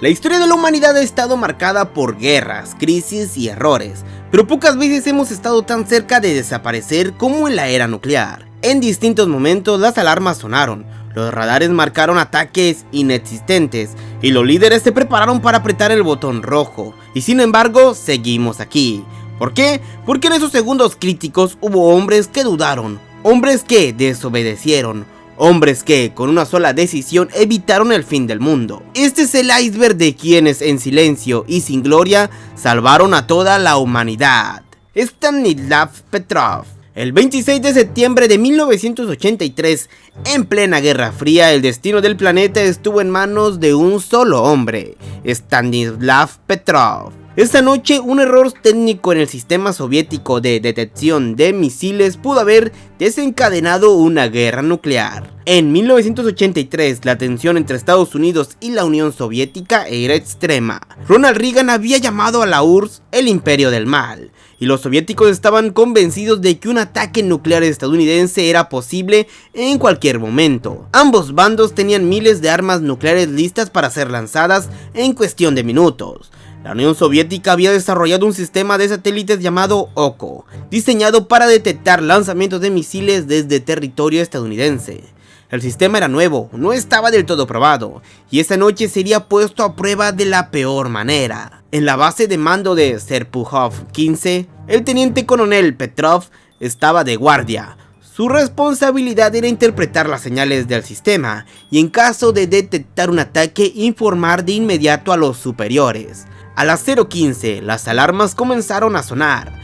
La historia de la humanidad ha estado marcada por guerras, crisis y errores, pero pocas veces hemos estado tan cerca de desaparecer como en la era nuclear. En distintos momentos las alarmas sonaron, los radares marcaron ataques inexistentes y los líderes se prepararon para apretar el botón rojo, y sin embargo seguimos aquí. ¿Por qué? Porque en esos segundos críticos hubo hombres que dudaron, hombres que desobedecieron, hombres que, con una sola decisión, evitaron el fin del mundo. Este es el iceberg de quienes, en silencio y sin gloria, salvaron a toda la humanidad. Stanislav Petrov. El 26 de septiembre de 1983, en plena Guerra Fría, el destino del planeta estuvo en manos de un solo hombre, Stanislav Petrov. Esta noche, un error técnico en el sistema soviético de detección de misiles pudo haber desencadenado una guerra nuclear. En 1983, la tensión entre Estados Unidos y la Unión Soviética era extrema. Ronald Reagan había llamado a la URSS el imperio del mal, y los soviéticos estaban convencidos de que un ataque nuclear estadounidense era posible en cualquier momento. Ambos bandos tenían miles de armas nucleares listas para ser lanzadas en cuestión de minutos. La Unión Soviética había desarrollado un sistema de satélites llamado OCO, diseñado para detectar lanzamientos de misiles desde territorio estadounidense. El sistema era nuevo, no estaba del todo probado, y esa noche sería puesto a prueba de la peor manera. En la base de mando de Serpukhov 15, el teniente coronel Petrov estaba de guardia. Su responsabilidad era interpretar las señales del sistema, y en caso de detectar un ataque, informar de inmediato a los superiores. A las 0:15, las alarmas comenzaron a sonar.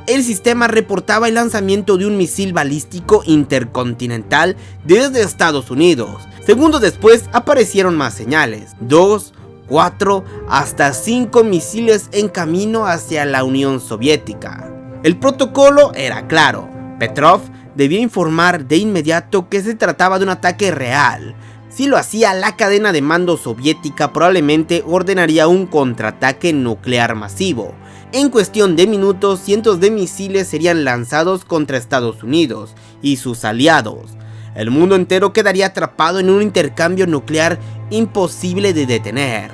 El sistema reportaba el lanzamiento de un misil balístico intercontinental desde Estados Unidos. Segundos después aparecieron más señales, 2, 4, hasta 5 misiles en camino hacia la Unión Soviética. El protocolo era claro, Petrov debía informar de inmediato que se trataba de un ataque real. Si lo hacía, la cadena de mando soviética probablemente ordenaría un contraataque nuclear masivo. En cuestión de minutos, cientos de misiles serían lanzados contra Estados Unidos y sus aliados. El mundo entero quedaría atrapado en un intercambio nuclear imposible de detener.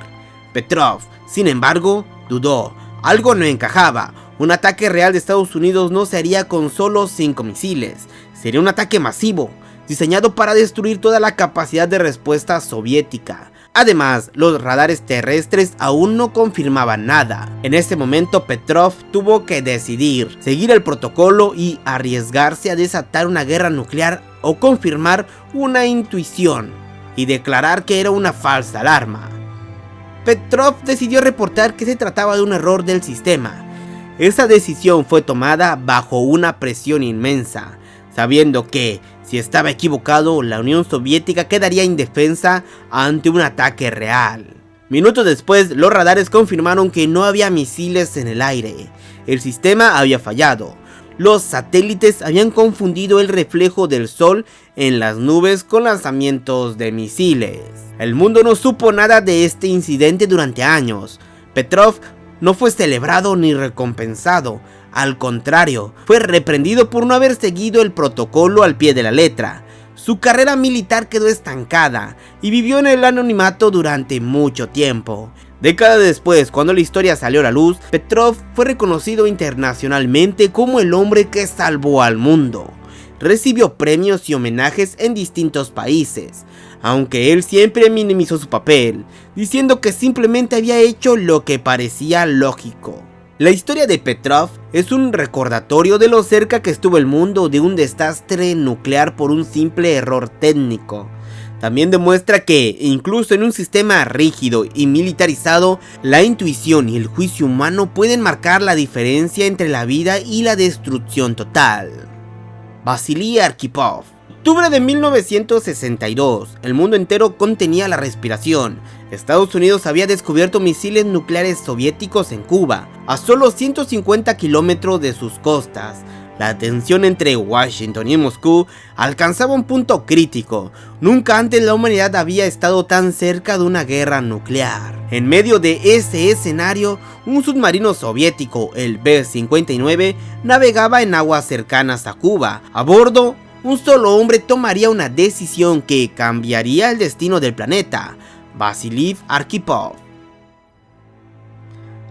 Petrov, sin embargo, dudó. Algo no encajaba. Un ataque real de Estados Unidos no se haría con solo 5 misiles. Sería un ataque masivo, diseñado para destruir toda la capacidad de respuesta soviética. Además, los radares terrestres aún no confirmaban nada. En ese momento, Petrov tuvo que decidir, seguir el protocolo y arriesgarse a desatar una guerra nuclear o confirmar una intuición y declarar que era una falsa alarma. Petrov decidió reportar que se trataba de un error del sistema. Esa decisión fue tomada bajo una presión inmensa, sabiendo que, si estaba equivocado, la Unión Soviética quedaría indefensa ante un ataque real. Minutos después, los radares confirmaron que no había misiles en el aire. El sistema había fallado. Los satélites habían confundido el reflejo del sol en las nubes con lanzamientos de misiles. El mundo no supo nada de este incidente durante años. Petrov no fue celebrado ni recompensado. Al contrario, fue reprendido por no haber seguido el protocolo al pie de la letra. Su carrera militar quedó estancada y vivió en el anonimato durante mucho tiempo. Décadas después, cuando la historia salió a la luz, Petrov fue reconocido internacionalmente como el hombre que salvó al mundo. Recibió premios y homenajes en distintos países, aunque él siempre minimizó su papel, diciendo que simplemente había hecho lo que parecía lógico. La historia de Petrov es un recordatorio de lo cerca que estuvo el mundo de un desastre nuclear por un simple error técnico. También demuestra que, incluso en un sistema rígido y militarizado, la intuición y el juicio humano pueden marcar la diferencia entre la vida y la destrucción total. Vasily Arkhipov. Octubre de 1962, el mundo entero contenía la respiración. Estados Unidos había descubierto misiles nucleares soviéticos en Cuba, a solo 150 kilómetros de sus costas. La tensión entre Washington y Moscú alcanzaba un punto crítico. Nunca antes la humanidad había estado tan cerca de una guerra nuclear. En medio de ese escenario, un submarino soviético, el B-59, navegaba en aguas cercanas a Cuba. A bordo, un solo hombre tomaría una decisión que cambiaría el destino del planeta: Vasily Arkhipov.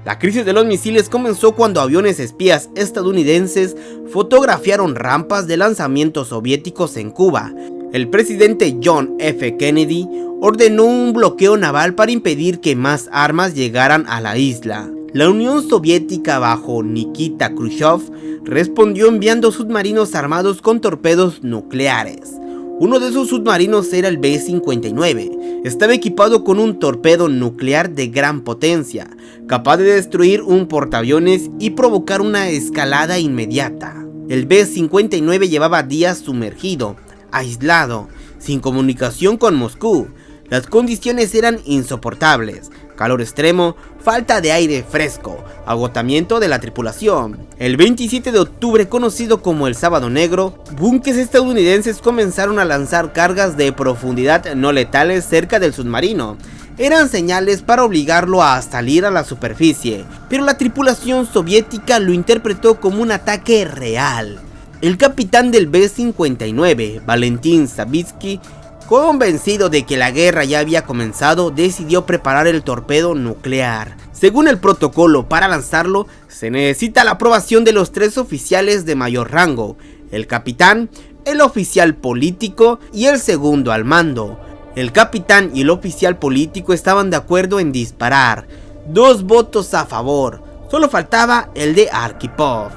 La crisis de los misiles comenzó cuando aviones espías estadounidenses fotografiaron rampas de lanzamiento soviéticos en Cuba. El presidente John F. Kennedy ordenó un bloqueo naval para impedir que más armas llegaran a la isla. La Unión Soviética bajo Nikita Khrushchev respondió enviando submarinos armados con torpedos nucleares. Uno de esos submarinos era el B-59. Estaba equipado con un torpedo nuclear de gran potencia, capaz de destruir un portaaviones y provocar una escalada inmediata. El B-59 llevaba días sumergido, aislado, sin comunicación con Moscú. Las condiciones eran insoportables: calor extremo, falta de aire fresco, agotamiento de la tripulación. El 27 de octubre, conocido como el Sábado Negro, buques estadounidenses comenzaron a lanzar cargas de profundidad no letales cerca del submarino. Eran señales para obligarlo a salir a la superficie, pero la tripulación soviética lo interpretó como un ataque real. El capitán del B-59, Valentín Savitsky, convencido de que la guerra ya había comenzado, decidió preparar el torpedo nuclear. Según el protocolo, para lanzarlo se necesita la aprobación de los 3 oficiales de mayor rango: el capitán, el oficial político y el segundo al mando. El capitán y el oficial político estaban de acuerdo en disparar. 2 votos a favor, solo faltaba el de Arkhipov.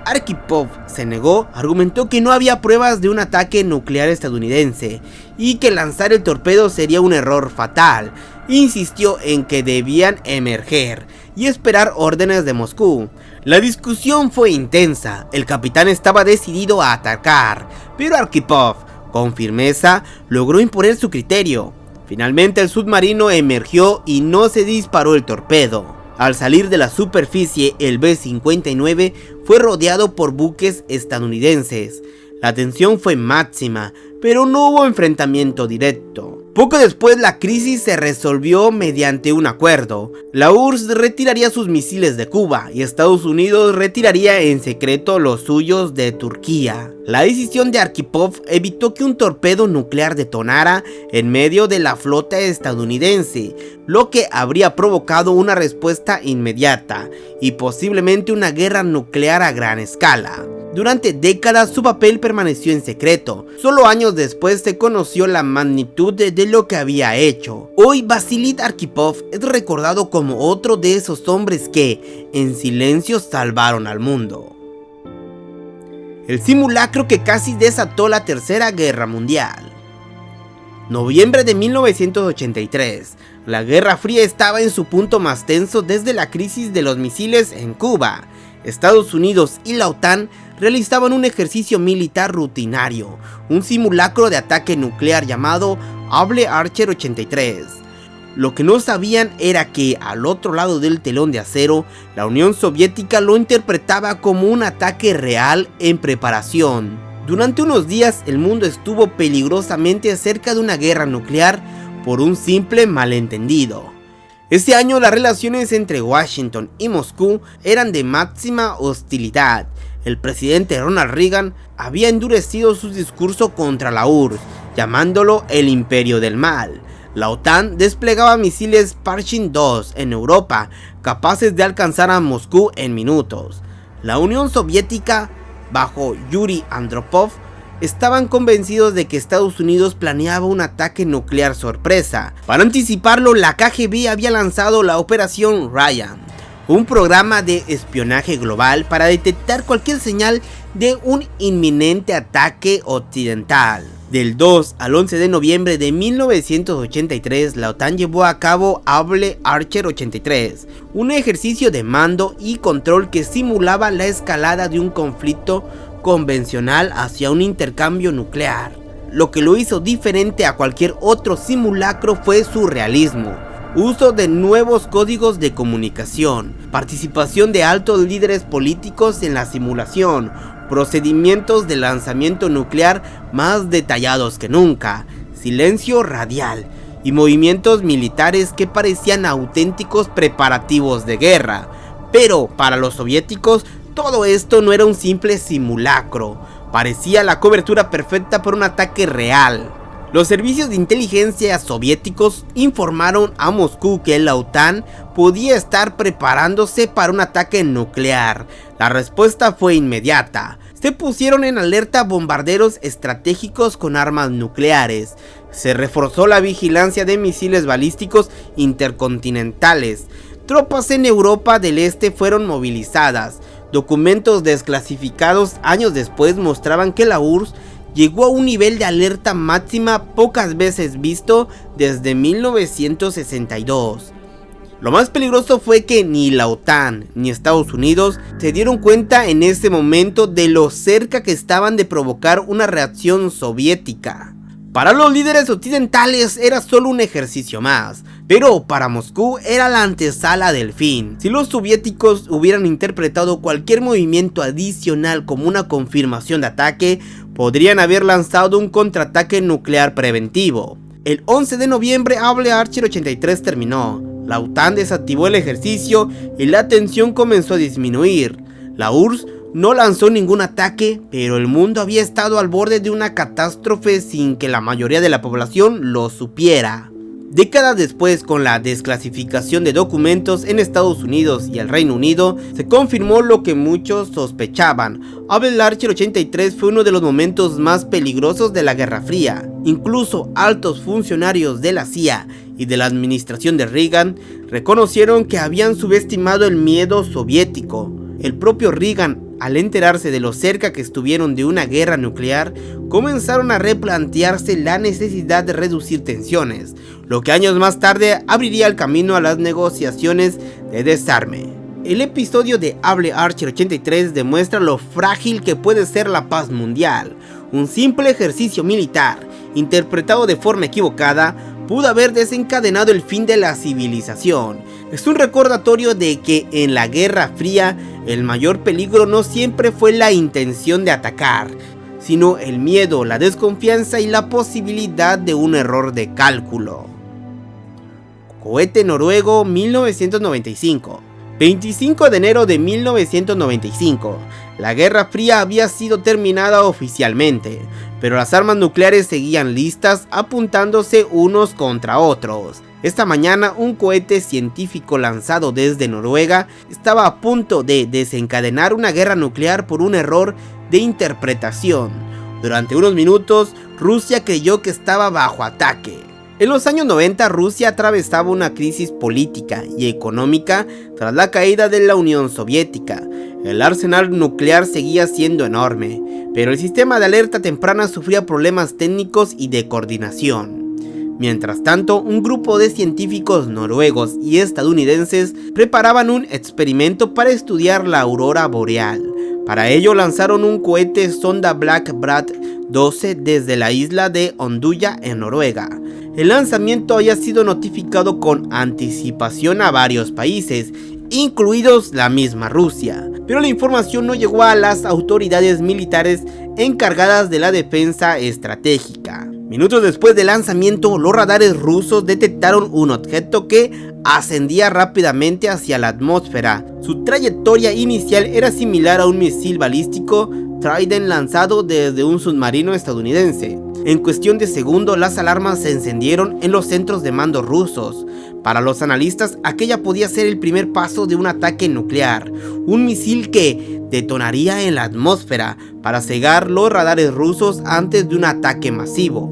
Arkhipov se negó, argumentó que no había pruebas de un ataque nuclear estadounidense y que lanzar el torpedo sería un error fatal. Insistió en que debían emerger y esperar órdenes de Moscú. La discusión fue intensa, el capitán estaba decidido a atacar, pero Arkhipov, con firmeza, logró imponer su criterio. Finalmente el submarino emergió y no se disparó el torpedo. Al salir de la superficie, el B-59 fue rodeado por buques estadounidenses. La tensión fue máxima, pero no hubo enfrentamiento directo. Poco después, la crisis se resolvió mediante un acuerdo. La URSS retiraría sus misiles de Cuba y Estados Unidos retiraría en secreto los suyos de Turquía. La decisión de Arkhipov evitó que un torpedo nuclear detonara en medio de la flota estadounidense, lo que habría provocado una respuesta inmediata y posiblemente una guerra nuclear a gran escala. Durante décadas su papel permaneció en secreto. Solo años después se conoció la magnitud de lo que había hecho. Hoy Vasily Arkhipov es recordado como otro de esos hombres que, en silencio, salvaron al mundo. El simulacro que casi desató la Tercera Guerra Mundial. Noviembre de 1983. La Guerra Fría estaba en su punto más tenso desde la crisis de los misiles en Cuba. Estados Unidos y la OTAN realizaban un ejercicio militar rutinario, un simulacro de ataque nuclear llamado Able Archer 83. Lo que no sabían era que al otro lado del telón de acero, la Unión Soviética lo interpretaba como un ataque real en preparación. Durante unos días el mundo estuvo peligrosamente cerca de una guerra nuclear por un simple malentendido. Ese año las relaciones entre Washington y Moscú eran de máxima hostilidad. El presidente Ronald Reagan había endurecido su discurso contra la URSS, llamándolo el imperio del mal. La OTAN desplegaba misiles Pershing II en Europa, capaces de alcanzar a Moscú en minutos. La Unión Soviética, bajo Yuri Andropov, estaban convencidos de que Estados Unidos planeaba un ataque nuclear sorpresa. Para anticiparlo, la KGB había lanzado la Operación Ryan, un programa de espionaje global para detectar cualquier señal de un inminente ataque occidental. Del 2 al 11 de noviembre de 1983, la OTAN llevó a cabo Able Archer 83, un ejercicio de mando y control que simulaba la escalada de un conflicto convencional hacia un intercambio nuclear. Lo que lo hizo diferente a cualquier otro simulacro fue su realismo. Uso de nuevos códigos de comunicación, participación de altos líderes políticos en la simulación, procedimientos de lanzamiento nuclear más detallados que nunca, silencio radial y movimientos militares que parecían auténticos preparativos de guerra. Pero para los soviéticos todo esto no era un simple simulacro, parecía la cobertura perfecta para un ataque real. Los servicios de inteligencia soviéticos informaron a Moscú que la OTAN podía estar preparándose para un ataque nuclear. La respuesta fue inmediata. Se pusieron en alerta bombarderos estratégicos con armas nucleares. Se reforzó la vigilancia de misiles balísticos intercontinentales. Tropas en Europa del Este fueron movilizadas. Documentos desclasificados años después mostraban que la URSS llegó a un nivel de alerta máxima pocas veces visto desde 1962. Lo más peligroso fue que ni la OTAN ni Estados Unidos se dieron cuenta en ese momento de lo cerca que estaban de provocar una reacción soviética. Para los líderes occidentales era solo un ejercicio más, pero para Moscú era la antesala del fin. Si los soviéticos hubieran interpretado cualquier movimiento adicional como una confirmación de ataque, podrían haber lanzado un contraataque nuclear preventivo. El 11 de noviembre Able Archer 83 terminó. La OTAN desactivó el ejercicio y la tensión comenzó a disminuir. La URSS no lanzó ningún ataque, pero el mundo había estado al borde de una catástrofe sin que la mayoría de la población lo supiera. Décadas después, con la desclasificación de documentos en Estados Unidos y el Reino Unido, se confirmó lo que muchos sospechaban. Able Archer 83 fue uno de los momentos más peligrosos de la Guerra Fría. Incluso altos funcionarios de la CIA y de la administración de Reagan reconocieron que habían subestimado el miedo soviético. El propio Reagan, al enterarse de lo cerca que estuvieron de una guerra nuclear, comenzaron a replantearse la necesidad de reducir tensiones, lo que años más tarde abriría el camino a las negociaciones de desarme. El episodio de Able Archer 83 demuestra lo frágil que puede ser la paz mundial. Un simple ejercicio militar, interpretado de forma equivocada, pudo haber desencadenado el fin de la civilización. Es un recordatorio de que en la Guerra Fría el mayor peligro no siempre fue la intención de atacar, sino el miedo, la desconfianza y la posibilidad de un error de cálculo. Cohete noruego 1995. 25 de enero de 1995. La Guerra Fría había sido terminada oficialmente, pero las armas nucleares seguían listas, apuntándose unos contra otros. Esta mañana un cohete científico lanzado desde Noruega estaba a punto de desencadenar una guerra nuclear por un error de interpretación. Durante unos minutos, Rusia creyó que estaba bajo ataque. En los años 90, Rusia atravesaba una crisis política y económica tras la caída de la Unión Soviética. El arsenal nuclear seguía siendo enorme, pero el sistema de alerta temprana sufría problemas técnicos y de coordinación. Mientras tanto, un grupo de científicos noruegos y estadounidenses preparaban un experimento para estudiar la aurora boreal. Para ello lanzaron un cohete sonda Black Brat 12 desde la isla de Onduya en Noruega. El lanzamiento había sido notificado con anticipación a varios países, incluidos la misma Rusia, pero la información no llegó a las autoridades militares encargadas de la defensa estratégica. Minutos después del lanzamiento, los radares rusos detectaron un objeto que ascendía rápidamente hacia la atmósfera. Su trayectoria inicial era similar a un misil balístico Trident lanzado desde un submarino estadounidense. En cuestión de segundos, las alarmas se encendieron en los centros de mando rusos. Para los analistas, aquella podía ser el primer paso de un ataque nuclear, un misil que detonaría en la atmósfera para cegar los radares rusos antes de un ataque masivo.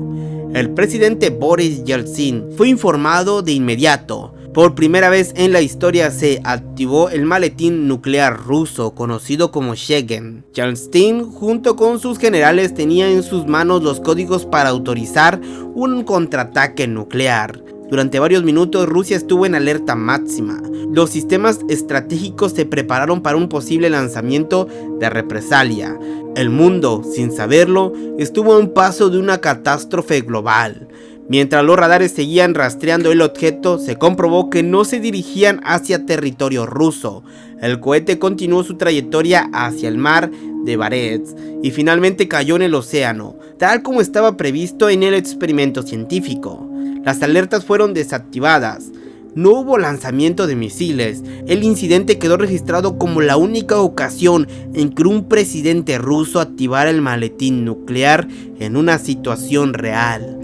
El presidente Boris Yeltsin fue informado de inmediato. Por primera vez en la historia se activó el maletín nuclear ruso conocido como Schengen. Yeltsin junto con sus generales tenía en sus manos los códigos para autorizar un contraataque nuclear. Durante varios minutos Rusia estuvo en alerta máxima. Los sistemas estratégicos se prepararon para un posible lanzamiento de represalia. El mundo, sin saberlo, estuvo a un paso de una catástrofe global. Mientras los radares seguían rastreando el objeto, se comprobó que no se dirigían hacia territorio ruso. El cohete continuó su trayectoria hacia el mar de Barents y finalmente cayó en el océano, tal como estaba previsto en el experimento científico. Las alertas fueron desactivadas. No hubo lanzamiento de misiles. El incidente quedó registrado como la única ocasión en que un presidente ruso activara el maletín nuclear en una situación real.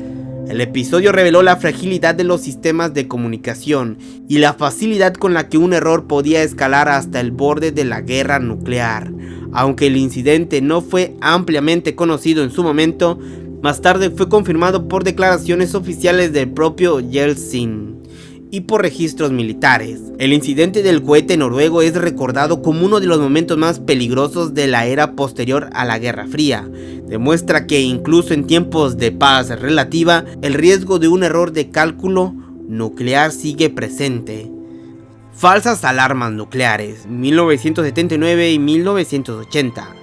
El episodio reveló la fragilidad de los sistemas de comunicación y la facilidad con la que un error podía escalar hasta el borde de la guerra nuclear. Aunque el incidente no fue ampliamente conocido en su momento, más tarde fue confirmado por declaraciones oficiales del propio Yeltsin y por registros militares. El incidente del cohete noruego es recordado como uno de los momentos más peligrosos de la era posterior a la Guerra Fría. Demuestra que incluso en tiempos de paz relativa, el riesgo de un error de cálculo nuclear sigue presente. Falsas alarmas nucleares, 1979 y 1980.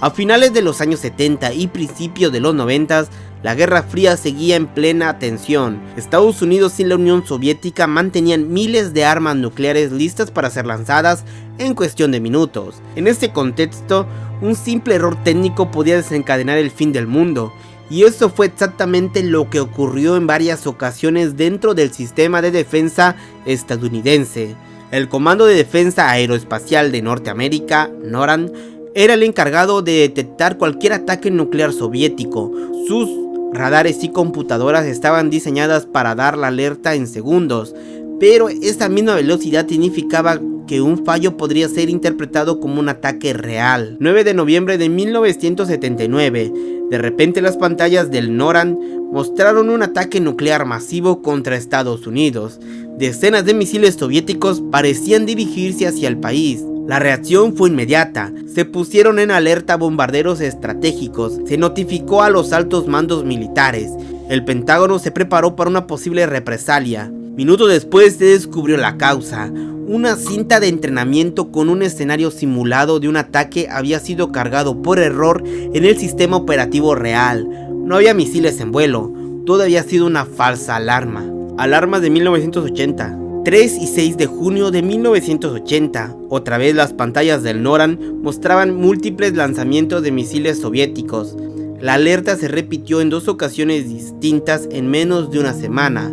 A finales de los años 70 y principios de los 90, la Guerra Fría seguía en plena tensión. Estados Unidos y la Unión Soviética mantenían miles de armas nucleares listas para ser lanzadas en cuestión de minutos. En este contexto, un simple error técnico podía desencadenar el fin del mundo, y eso fue exactamente lo que ocurrió en varias ocasiones dentro del sistema de defensa estadounidense. El Comando de Defensa Aeroespacial de Norteamérica, NORAD, era el encargado de detectar cualquier ataque nuclear soviético. Sus radares y computadoras estaban diseñadas para dar la alerta en segundos, pero esta misma velocidad significaba que un fallo podría ser interpretado como un ataque real. 9 de noviembre de 1979, de repente las pantallas del NORAD mostraron un ataque nuclear masivo contra Estados Unidos. Decenas de misiles soviéticos parecían dirigirse hacia el país. La reacción fue inmediata, se pusieron en alerta bombarderos estratégicos, se notificó a los altos mandos militares, el Pentágono se preparó para una posible represalia. Minutos después se descubrió la causa. Una cinta de entrenamiento con un escenario simulado de un ataque había sido cargado por error en el sistema operativo real. No había misiles en vuelo, todo había sido una falsa alarma. Alarmas de 1980. 3 y 6 de junio de 1980, otra vez las pantallas del NORAD mostraban múltiples lanzamientos de misiles soviéticos. La alerta se repitió en 2 ocasiones distintas en menos de una semana.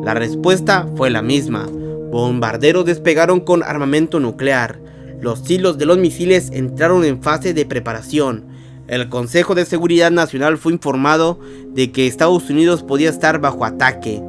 La respuesta fue la misma. Bombarderos despegaron con armamento nuclear. Los silos de los misiles entraron en fase de preparación. El Consejo de Seguridad Nacional fue informado de que Estados Unidos podía estar bajo ataque.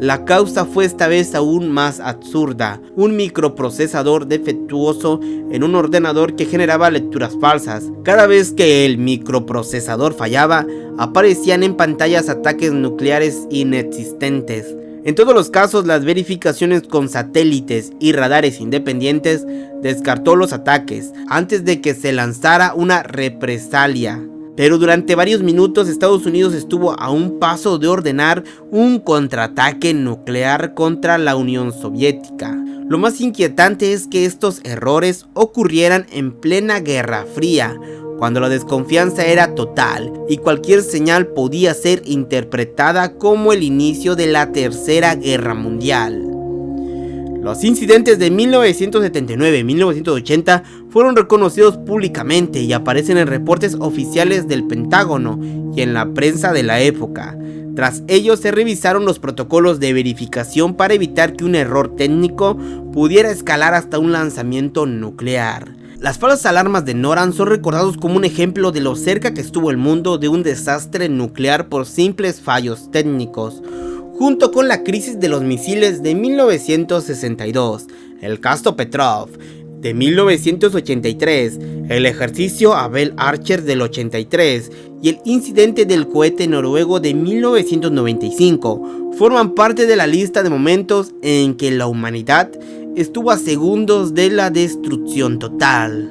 La causa fue esta vez aún más absurda, un microprocesador defectuoso en un ordenador que generaba lecturas falsas. Cada vez que el microprocesador fallaba, aparecían en pantallas ataques nucleares inexistentes. En todos los casos, las verificaciones con satélites y radares independientes descartó los ataques antes de que se lanzara una represalia. Pero durante varios minutos Estados Unidos estuvo a un paso de ordenar un contraataque nuclear contra la Unión Soviética. Lo más inquietante es que estos errores ocurrieran en plena Guerra Fría, cuando la desconfianza era total y cualquier señal podía ser interpretada como el inicio de la Tercera Guerra Mundial. Los incidentes de 1979 y 1980 fueron reconocidos públicamente y aparecen en reportes oficiales del Pentágono y en la prensa de la época. Tras ello se revisaron los protocolos de verificación para evitar que un error técnico pudiera escalar hasta un lanzamiento nuclear. Las falsas alarmas de NORAD son recordados como un ejemplo de lo cerca que estuvo el mundo de un desastre nuclear por simples fallos técnicos. Junto con la crisis de los misiles de 1962, el caso Petrov de 1983, el ejercicio Abel Archer del 83 y el incidente del cohete noruego de 1995 forman parte de la lista de momentos en que la humanidad estuvo a segundos de la destrucción total.